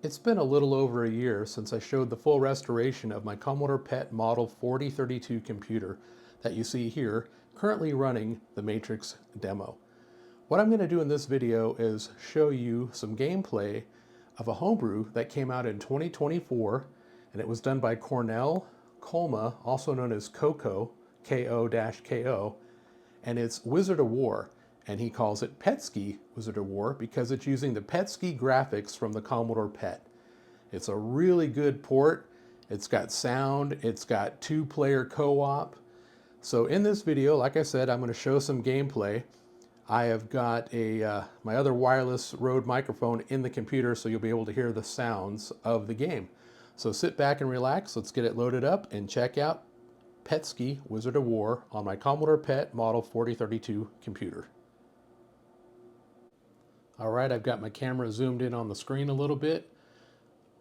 It's been a little over a year since I showed the full restoration of my Commodore PET Model 4032 computer that you see here, currently running the Matrix demo. What I'm going to do in this video is show you some gameplay of a homebrew that came out in 2024, and it was done by Cornell Colma, also known as Coco, Ko-Ko, and it's Wizard of Wor, and he calls it PETSCII Wizard of Wor because it's using the PETSCII graphics from the Commodore PET. It's a really good port. It's got sound, it's got two-player co-op. So in this video, like I said, I'm going to show some gameplay. I have got my other wireless Rode microphone in the computer, so you'll be able to hear the sounds of the game. So sit back and relax, let's get it loaded up and check out PETSCII Wizard of Wor on my Commodore PET Model 4032 computer. All right, I've got my camera zoomed in on the screen a little bit.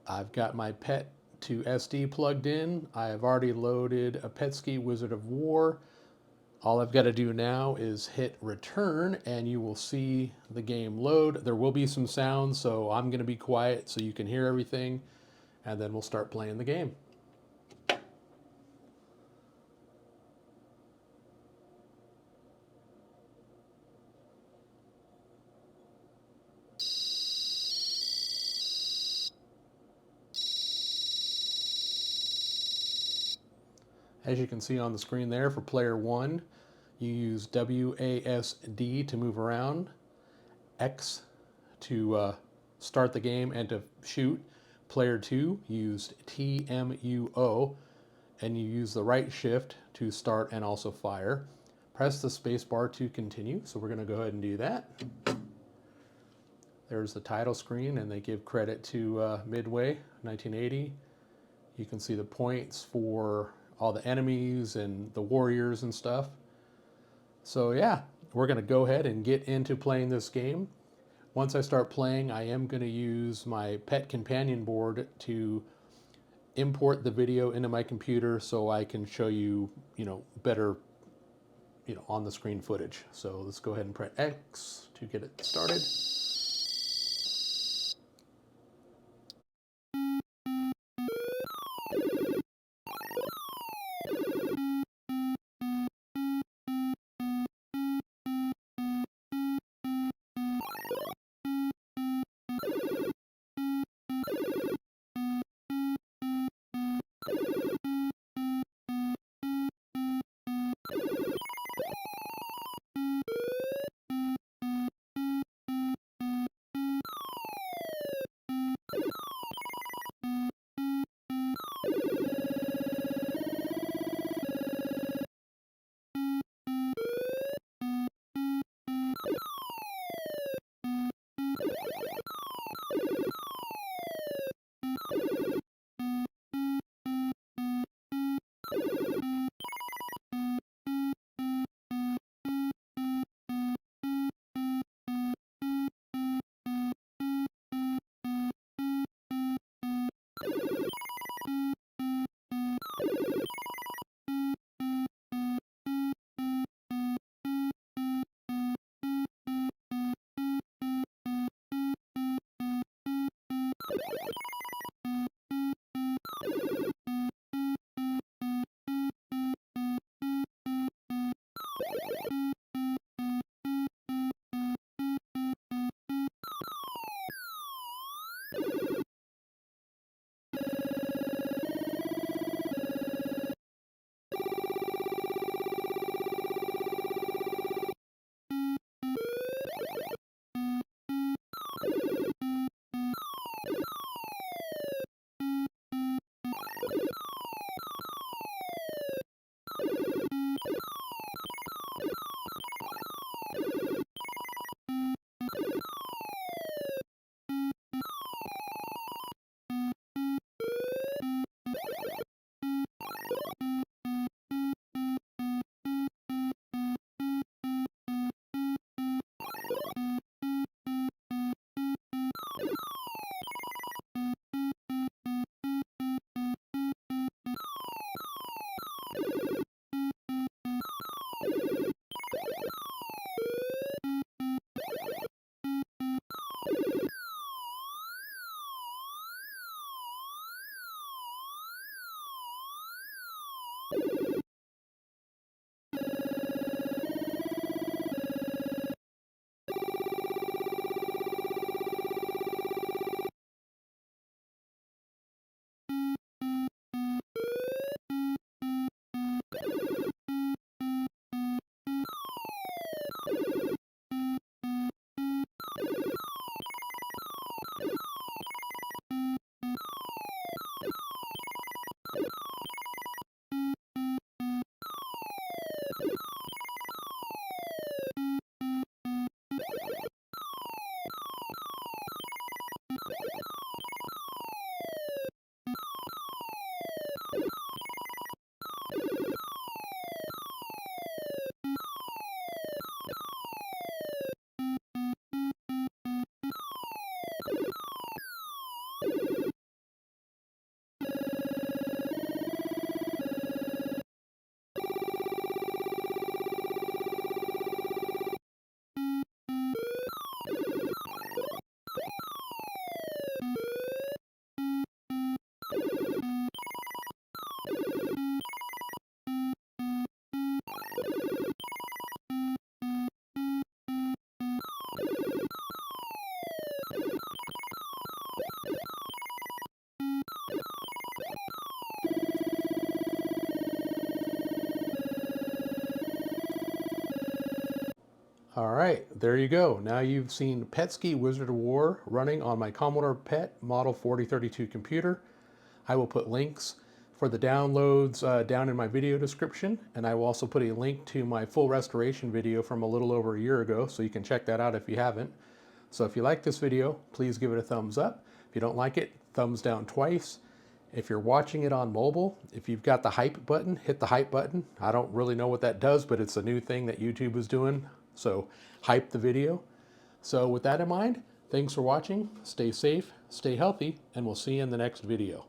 I've got my PET to SD plugged in. I have already loaded a PETSCII Wizard of Wor. All I've got to do now is hit return and you will see the game load. There will be some sounds, so I'm going to be quiet so you can hear everything, and then we'll start playing the game. As you can see on the screen there, for player 1, you use WASD to move around, X to start the game and to shoot. Player 2 used TMUO, and you use the right shift to start and also fire. Press the space bar to continue, so we're going to go ahead and do that. There's the title screen, and they give credit to Midway, 1980. You can see the points for all the enemies and the warriors and stuff. So yeah, we're going to go ahead and get into playing this game. Once I start playing, I am going to use my PET companion board to import the video into my computer so I can show you, better, on the screen footage. So let's go ahead and press X to get it started. All right, there you go. Now you've seen PETSCII Wizard of Wor running on my Commodore PET Model 4032 computer. I will put links for the downloads down in my video description, and I will also put a link to my full restoration video from a little over a year ago, so you can check that out if you haven't. So if you like this video, please give it a thumbs up. If you don't like it, thumbs down twice. If you're watching it on mobile, if you've got the hype button, hit the hype button. I don't really know what that does, but it's a new thing that YouTube is doing. So hype the video. So with that in mind, thanks for watching. Stay safe, stay healthy, and we'll see you in the next video.